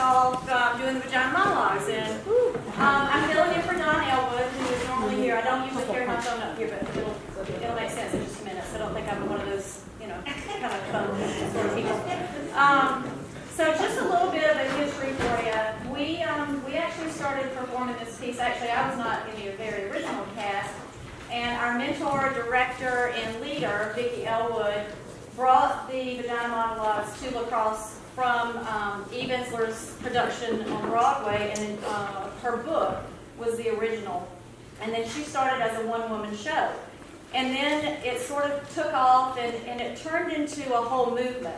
involved doing the vagina monologues. And I'm filling in for Don Elwood, who is normally here. I don't usually carry my phone up here, but it'll make sense in just a minute. So I don't think I'm one of those, kind of phone sort of people. So just a little bit of a history for you. We actually started performing this piece. Actually, I was not in the very original cast. And our mentor, director, and leader, Vicki Elwood, brought the vagina monologues to La Crosse from Eve Ensler's production on Broadway, and her book was the original. And then she started as a one-woman show. And then it sort of took off, and it turned into a whole movement.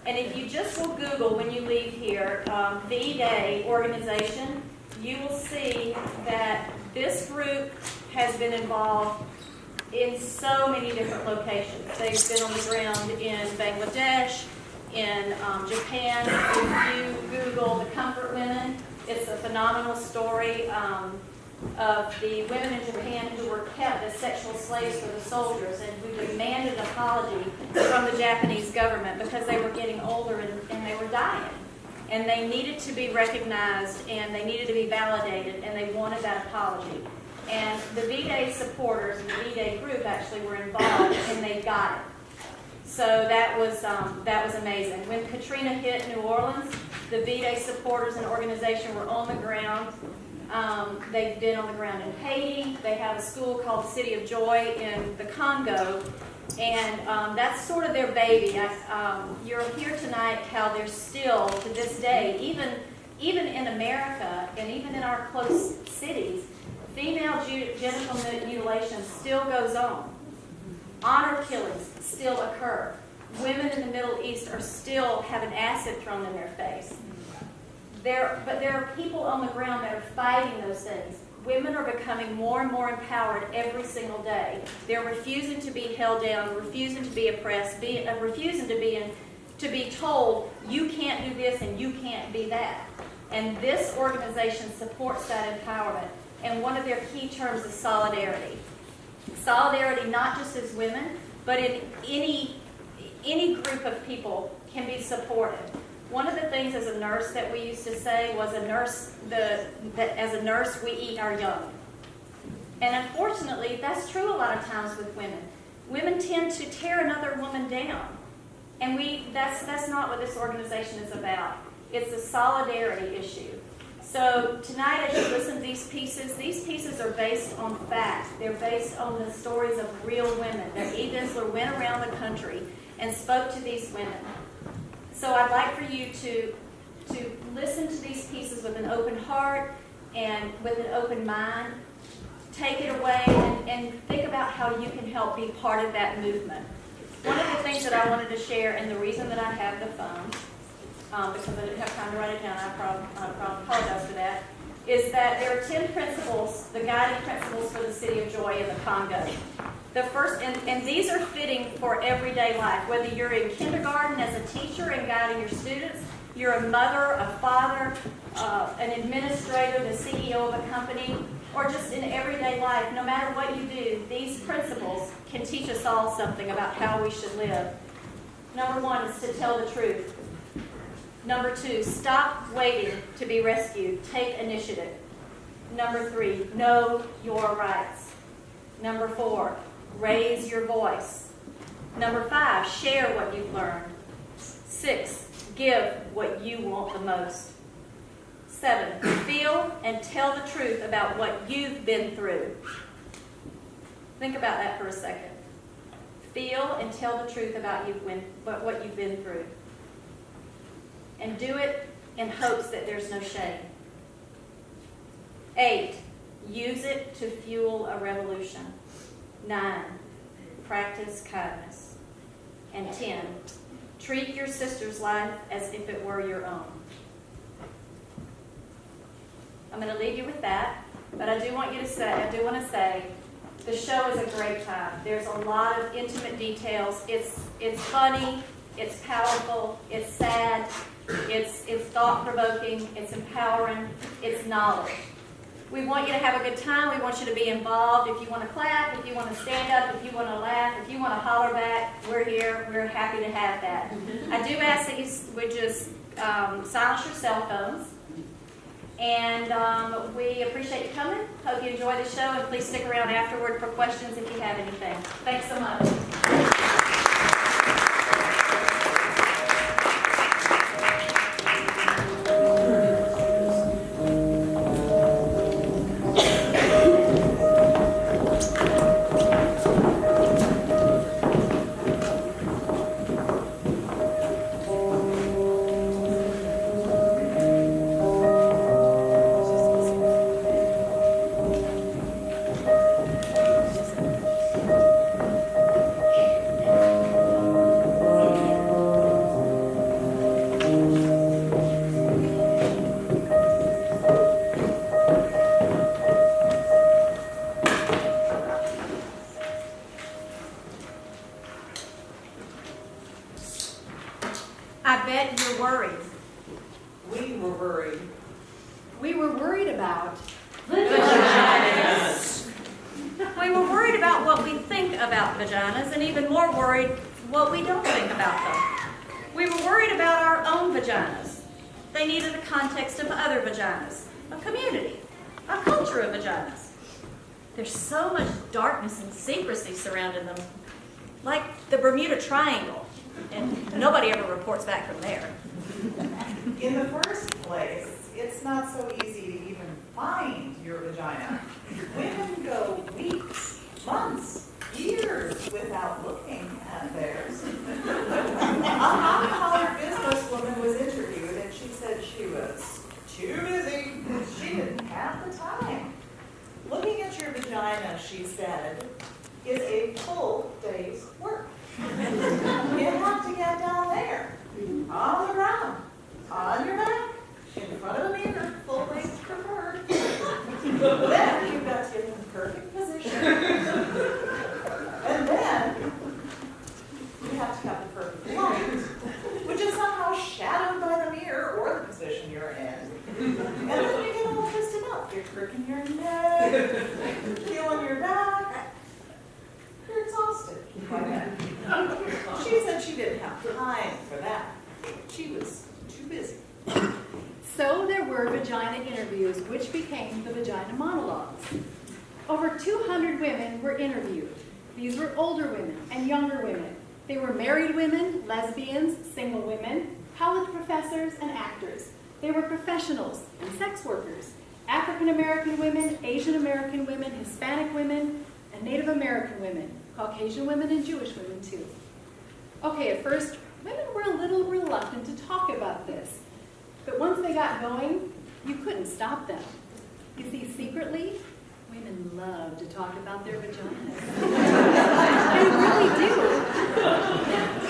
And if you just will Google when you leave here, V-Day organization, you will see that this group has been involved in so many different locations. They've been on the ground in Bangladesh, in Japan. If you Google the Comfort Women, it's a phenomenal story of the women in Japan who were kept as sexual slaves for the soldiers and who demanded an apology from the Japanese government because they were getting older and they were dying. And they needed to be recognized and they needed to be validated, and they wanted that apology. And the V-Day supporters and the V-Day group actually were involved, and they got it. So that was amazing. When Katrina hit New Orleans, the V-Day supporters and organization were on the ground. They've been on the ground in Haiti. They have a school called City of Joy in the Congo, and that's sort of their baby. You'll hear tonight how they're still, to this day, even in America and even in our close cities, female genital mutilation still goes on. Honor killings still occur. Women in the Middle East are still having acid thrown in their face. But there are people on the ground that are fighting those things. Women are becoming more and more empowered every single day. They're refusing to be held down, refusing to be oppressed, refusing to be told, you can't do this and you can't be that. And this organization supports that empowerment. And one of their key terms is solidarity. Solidarity not just as women, but in any group of people can be supported. One of the things as a nurse that we used to say was that as a nurse we eat our young. And unfortunately, that's true a lot of times with women. Women tend to tear another woman down. And that's not what this organization is about. It's a solidarity issue. So tonight, as you listen to these pieces are based on fact. They're based on the stories of real women. That Eve Ensler went around the country and spoke to these women. So I'd like for you to listen to these pieces with an open heart and with an open mind. Take it away and think about how you can help be part of that movement. One of the things that I wanted to share, and the reason that I have the phone, because I didn't have time to write it down, I probably apologize for that, is that there are 10 principles, the guiding principles for the City of Joy in the Congo. The first, and these are fitting for everyday life, whether you're in kindergarten as a teacher and guiding your students, you're a mother, a father, an administrator, the CEO of a company, or just in everyday life, no matter what you do, these principles can teach us all something about how we should live. Number 1 is to tell the truth. Number 2, stop waiting to be rescued. Take initiative. Number 3, know your rights. Number 4, raise your voice. Number 5, share what you've learned. 6, give what you want the most. 7, feel and tell the truth about what you've been through. Think about that for a second. Feel and tell the truth about what you've been through. And do it in hopes that there's no shame. 8, use it to fuel a revolution. 9, practice kindness. And 10, treat your sister's life as if it were your own. I'm going to leave you with that, but I do want to say, the show is a great time. There's a lot of intimate details. It's funny, it's powerful, it's sad, it's thought-provoking, it's empowering, it's knowledge. We want you to have a good time. We want you to be involved. If you want to clap, if you want to stand up, if you want to laugh, if you want to holler back, we're here. We're happy to have that. I do ask that you would just silence your cell phones. And we appreciate you coming. Hope you enjoy the show, and please stick around afterward for questions if you have anything. Thanks so much. I bet you're worried. We were worried. We were worried about Vaginas. We were worried about what we think about vaginas, and even more worried what we don't think about them. We were worried about our own vaginas. They needed a context of other vaginas, a community, a culture of vaginas. There's so much darkness and secrecy surrounding them, like the Bermuda Triangle, and nobody ever reports back from there. In the first place, it's not so easy to even find your vagina. Women go weeks, months, years without looking at theirs. A hot-collar businesswoman was interviewed, and she said she was too busy. She didn't have the time. Looking at your vagina, she said, is a full day's work. You have to get down there, on the ground, on your back, in front of a mirror, full length preferred. Then you've got to get in the perfect position. And then you have to have the perfect light, which is somehow shadowed by the mirror or the position you're in. And then you get all twisted up. You're crooking your neck, feeling your back. You're exhausted by then. She said she didn't have time for that. She was too busy. So there were vagina interviews, which became the vagina monologues. Over 200 women were interviewed. These were older women and younger women. They were married women, lesbians, single women, college professors, and actors. They were professionals and sex workers, African American women, Asian American women, Hispanic women, and Native American women, Caucasian women, and Jewish women too. Okay, at first, women were a little reluctant to talk about this. But once they got going, you couldn't stop them. You see, secretly, women love to talk about their vaginas. They really do.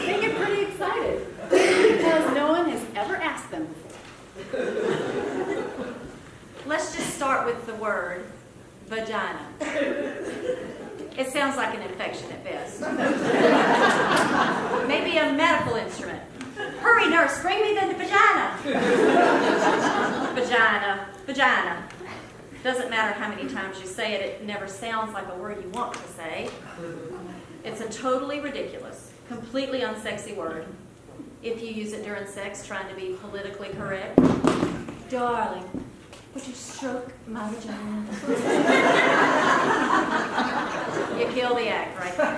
They get pretty excited because no one has ever asked them before. Let's just start with the word vagina. It sounds like an infection at best. Maybe a medical instrument. Hurry, nurse, bring me the vagina. Vagina, vagina. Doesn't matter how many times you say it, it never sounds like a word you want to say. It's a totally ridiculous, completely unsexy word. If you use it during sex, trying to be politically correct. Darling, would you stroke my vagina? You kill the act right there.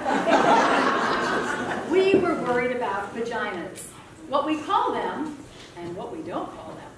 We were worried about vaginas, what we call them and what we don't call them.